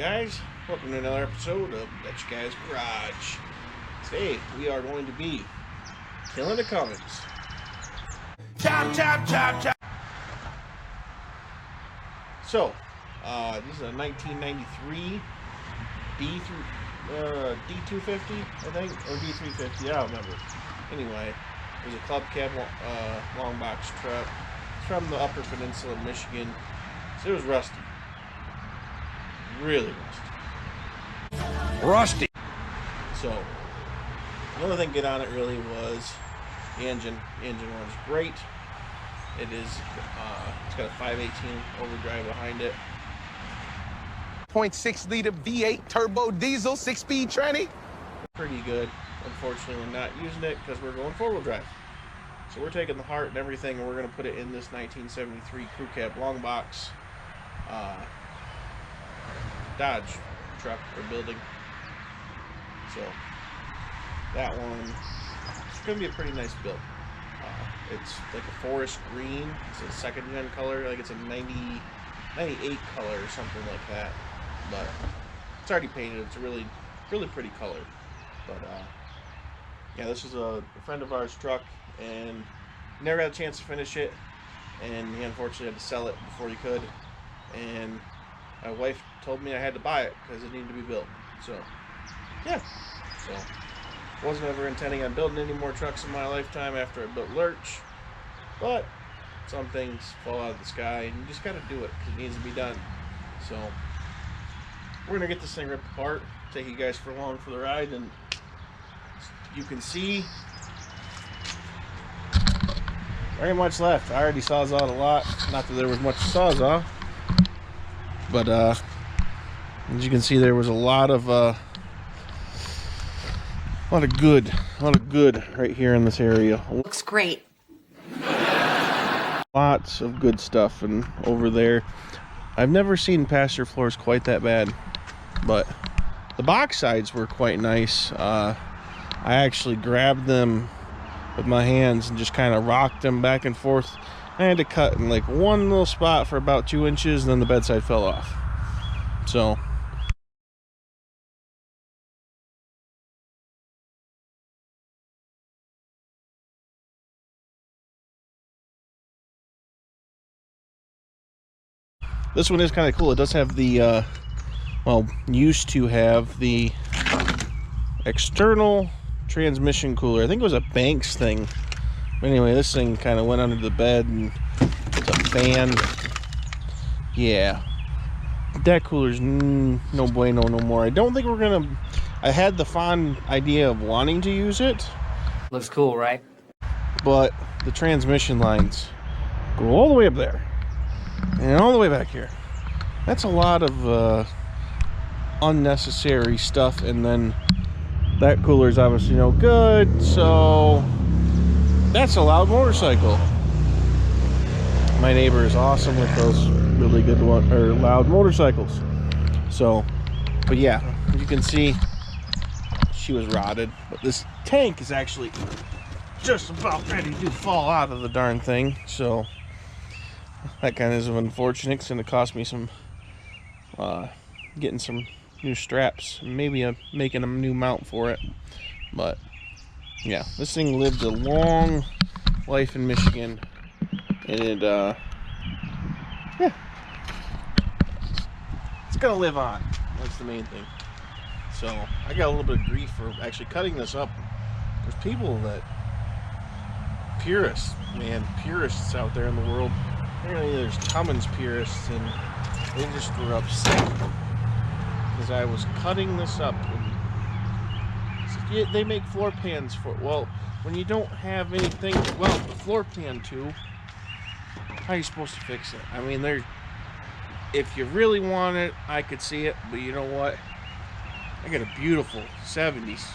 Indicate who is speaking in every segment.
Speaker 1: guys? Welcome to another episode of Bet You Guys Garage. Today we are going to be killing the Cummins. Chop, chop, chop, chop. So, this is a 1993 D250, I think, or D350, I don't remember. Anyway, it was a club cab Longbox truck. It's from the Upper Peninsula of Michigan, so it was rusty. Really rusty. So, the only thing good on it really was the engine. The engine runs great. It is, it's got a 518 overdrive behind it.
Speaker 2: 0.6 liter V8 turbo diesel 6-speed tranny.
Speaker 1: Pretty good. Unfortunately, we're not using it because we're going 4-wheel drive. So we're taking the heart and everything, and we're going to put it in this 1973 crew cab Longbox Dodge truck we're building. So that one, it's going to be a pretty nice build. It's like a forest green. It's a second gen color, like it's a 98 color or something like that. But it's already painted. It's a really pretty color. But yeah, this is a friend of ours' truck, and never got a chance to finish it, and he unfortunately had to sell it before he could. And my wife told me I had to buy it because it needed to be built. So yeah, so wasn't ever intending on building any more trucks in my lifetime after I built Lurch, but some things fall out of the sky and you just got to do it because it needs to be done. So we're gonna get this thing ripped apart, take you guys along for the ride, and you can see very much left. I already sawzawed a lot, not that there was much to sawzaw, but as you can see, there was a lot of good right here in this area.
Speaker 3: Looks great.
Speaker 1: Lots of good stuff, and over there I've never seen pasture floors quite that bad, but the box sides were quite nice. I actually grabbed them with my hands and just kind of rocked them back and forth. I had to cut in like one little spot for about 2 inches, and then the bedside fell off. So this one is kind of cool. It does have the, well, used to have the external transmission cooler. I think it was a Banks thing. But anyway, this thing kind of went under the bed, and it's a fan. Yeah. That cooler's no bueno no more. I don't think we're going to... I had the fond idea of wanting to use it.
Speaker 4: Looks cool, right?
Speaker 1: But the transmission lines go all the way up there and all the way back here. That's a lot of unnecessary stuff, and then that cooler is obviously no good, so that's a loud motorcycle. My neighbor is awesome with those really good loud motorcycles. So, but yeah, you can see she was rotted, but this tank is actually just about ready to fall out of the darn thing. So that kind of is unfortunate. It's going to cost me some getting some new straps, maybe making a new mount for it. But yeah, this thing lived a long life in Michigan, and yeah, it's gonna live on. That's the main thing. So I got a little bit of grief for actually cutting this up. There's people that purists out there in the world. Apparently there's Cummins purists, and they just were upset because I was cutting this up. And yeah, they make floor pans for it. Well, when you don't have anything, well, the floor pan too, how are you supposed to fix it? I mean, if you really want it, I could see it, but you know what? I got a beautiful 70s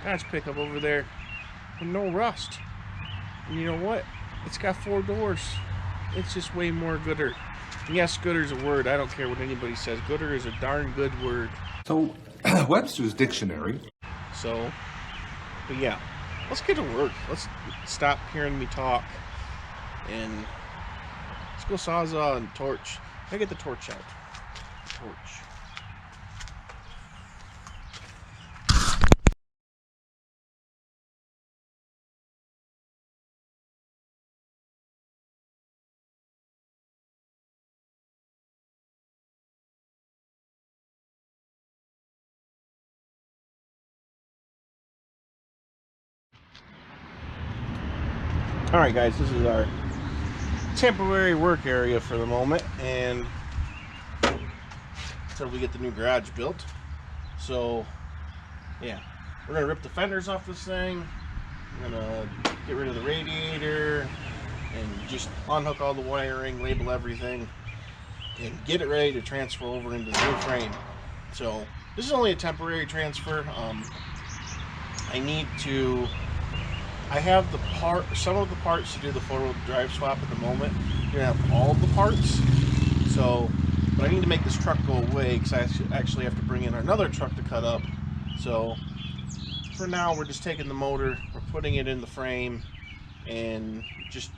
Speaker 1: Dodge pickup over there with no rust. And you know what? It's got 4 doors. It's just way more gooder. And yes, gooder's a word. I don't care what anybody says. Gooder is a darn good word.
Speaker 2: So, Webster's dictionary.
Speaker 1: So, but yeah, let's get to work. Let's stop hearing me talk, and let's go sawzall and torch. I get the torch out. Torch. Alright guys, this is our temporary work area for the moment, and until we get the new garage built. So yeah, we're gonna rip the fenders off this thing. We're gonna get rid of the radiator and just unhook all the wiring, label everything, and get it ready to transfer over into the new frame. So this is only a temporary transfer. I have some of the parts to do the four-wheel drive swap at the moment. I don't have all of the parts, but I need to make this truck go away because I actually have to bring in another truck to cut up. So for now, we're just taking the motor, we're putting it in the frame, and just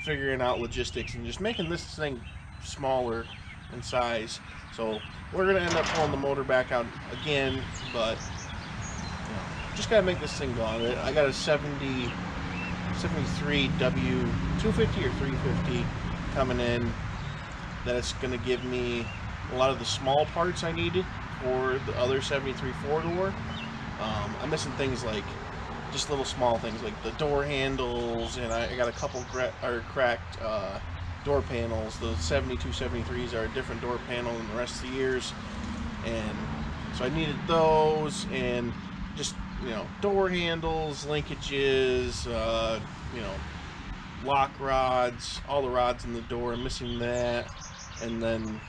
Speaker 1: figuring out logistics and just making this thing smaller in size. So we're gonna end up pulling the motor back out again, but just gotta make this thing go on it. I got a 73 W250 or 350 coming in. That's gonna give me a lot of the small parts I needed for the other 73 four-door. I'm missing things like just little small things like the door handles, and I got a couple cracked door panels. The 72 73s are a different door panel than the rest of the years, and so I needed those, and just door handles, linkages, lock rods, all the rods in the door. I'm missing that, and then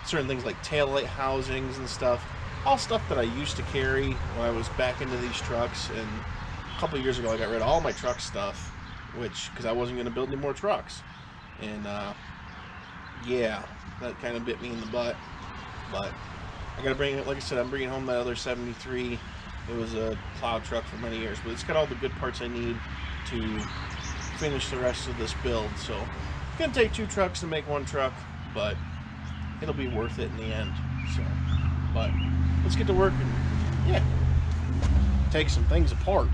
Speaker 1: certain things like taillight housings and stuff. All stuff that I used to carry when I was back into these trucks. And a couple of years ago, I got rid of all my truck stuff, because I wasn't going to build any more trucks. And yeah, that kind of bit me in the butt. But I got to bring it. Like I said, I'm bringing home that other 73. It was a plow truck for many years, but it's got all the good parts I need to finish the rest of this build. So it's gonna take 2 trucks to make 1 truck, but it'll be worth it in the end. So, but let's get to work and yeah, take some things apart.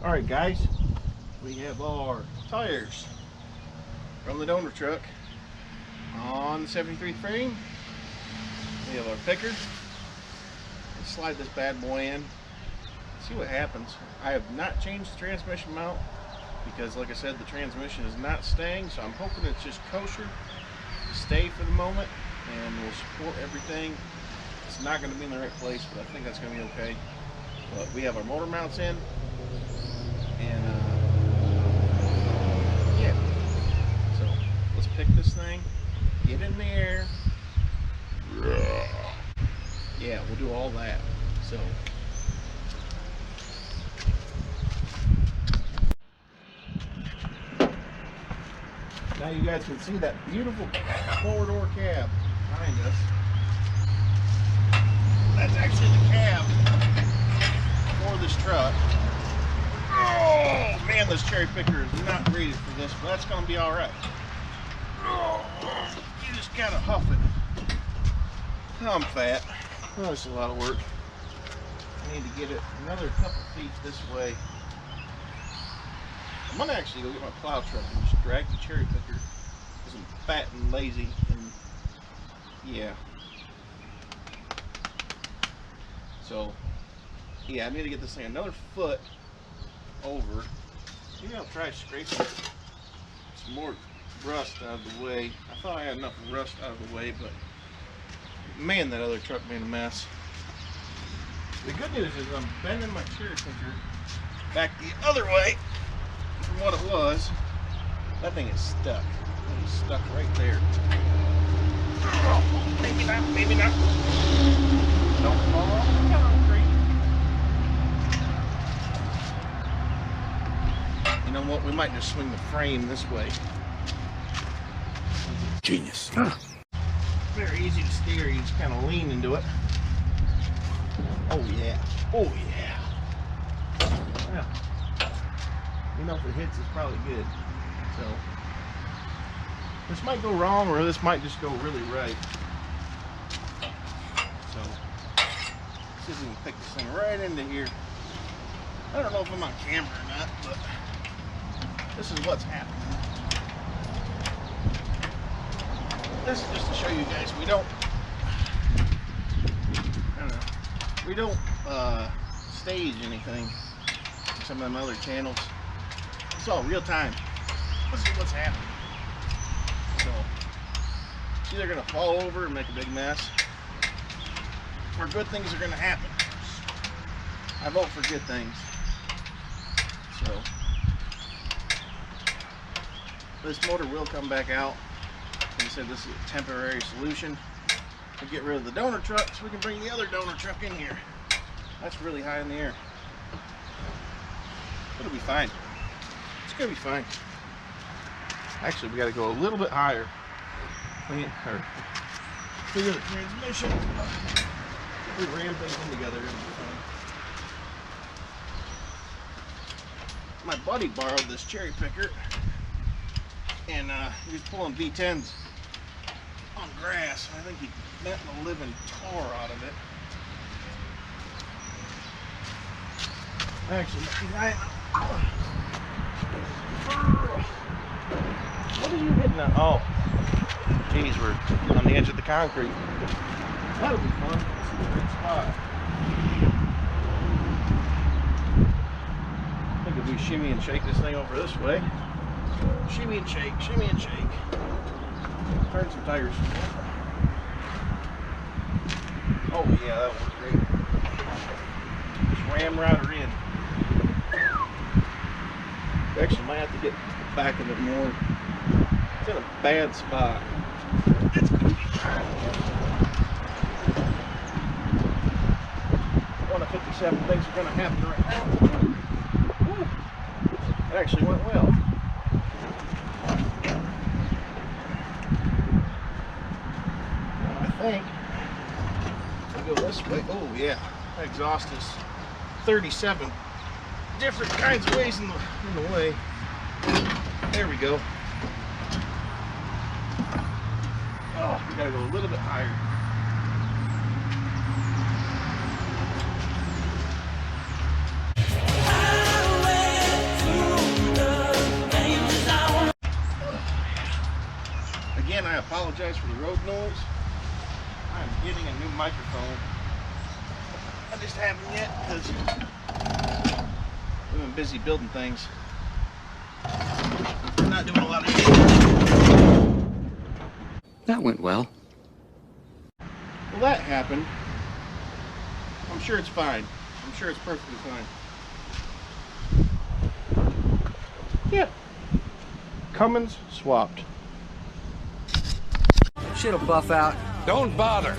Speaker 1: Alright guys, we have our tires from the donor truck on the 73 frame. We have our picker. Let's slide this bad boy in, see what happens. I have not changed the transmission mount because, like I said, the transmission is not staying, so I'm hoping it's just kosher to stay for the moment, and we'll support everything. It's not going to be in the right place, but I think that's going to be okay. But we have our motor mounts in, and yeah, so pick this thing. Get in there. Yeah, we'll do all that. So. Now you guys can see that beautiful four-door cab behind us. That's actually the cab for this truck. Oh man, this cherry picker is not rated for this, but that's gonna be all right. Oh, you just gotta huff it. I'm fat. Oh, that's a lot of work. I need to get it another couple feet this way. I'm gonna actually go get my plow truck and just drag the cherry picker because I'm fat and lazy, and yeah. So yeah, I need to get this thing another foot over. Maybe I'll try scraping some more rust out of the way. I thought I had enough rust out of the way, but man, that other truck made a mess. The good news is I'm bending my cherry picker back the other way from what it was. That thing is stuck. It is stuck right there. Oh, maybe not, maybe not. Don't fall off the concrete. You know what? We might just swing the frame this way.
Speaker 2: Genius.
Speaker 1: Very easy to steer. You just kind of lean into it. Oh yeah. Oh yeah. Well, you know, if it hits, it's probably good. So this might go wrong, or this might just go really right. So let's see if we can pick this thing right into here. I don't know if I'm on camera or not, but this is what's happening. This is just to show you guys we don't stage anything in some of them other channels. It's all real time. This is what's happening. So it's either gonna fall over and make a big mess, or good things are gonna happen. I vote for good things. So this motor will come back out. Like I said, this is a temporary solution to get rid of the donor truck so we can bring the other donor truck in here. That's really high in the air. It'll be fine. It's gonna be fine. Actually, we gotta go a little bit higher. Clear the transmission. We ram things in together. It'll be fine. My buddy borrowed this cherry picker, and he was pulling V10s on grass. I think he bent the living tar out of it. Actually, what are you hitting at? Oh, geez, we're on the edge of the concrete. That'll be fun. This is a good spot. I think if we shimmy and shake this thing over this way, shimmy and shake, shimmy and shake. Turn some tires. Oh yeah, that works great. Just ram right her in. Actually, might have to get back of it more. It's in a bad spot. It's gonna be fine. 1 of 57 things are gonna happen right now. Woo. It actually went well. I think we go this way. Oh yeah, that exhaust is 37 different kinds of ways in the way. There we go. Oh, we gotta go a little bit higher. Again, I apologize for the road noise. I'm getting a new microphone. I just haven't yet because we've been busy building things. We're not doing a lot of shit.
Speaker 3: That went well.
Speaker 1: Well, that happened. I'm sure it's fine. I'm sure it's perfectly fine. Yeah. Cummins swapped.
Speaker 3: Shit'll buff out.
Speaker 2: Don't bother.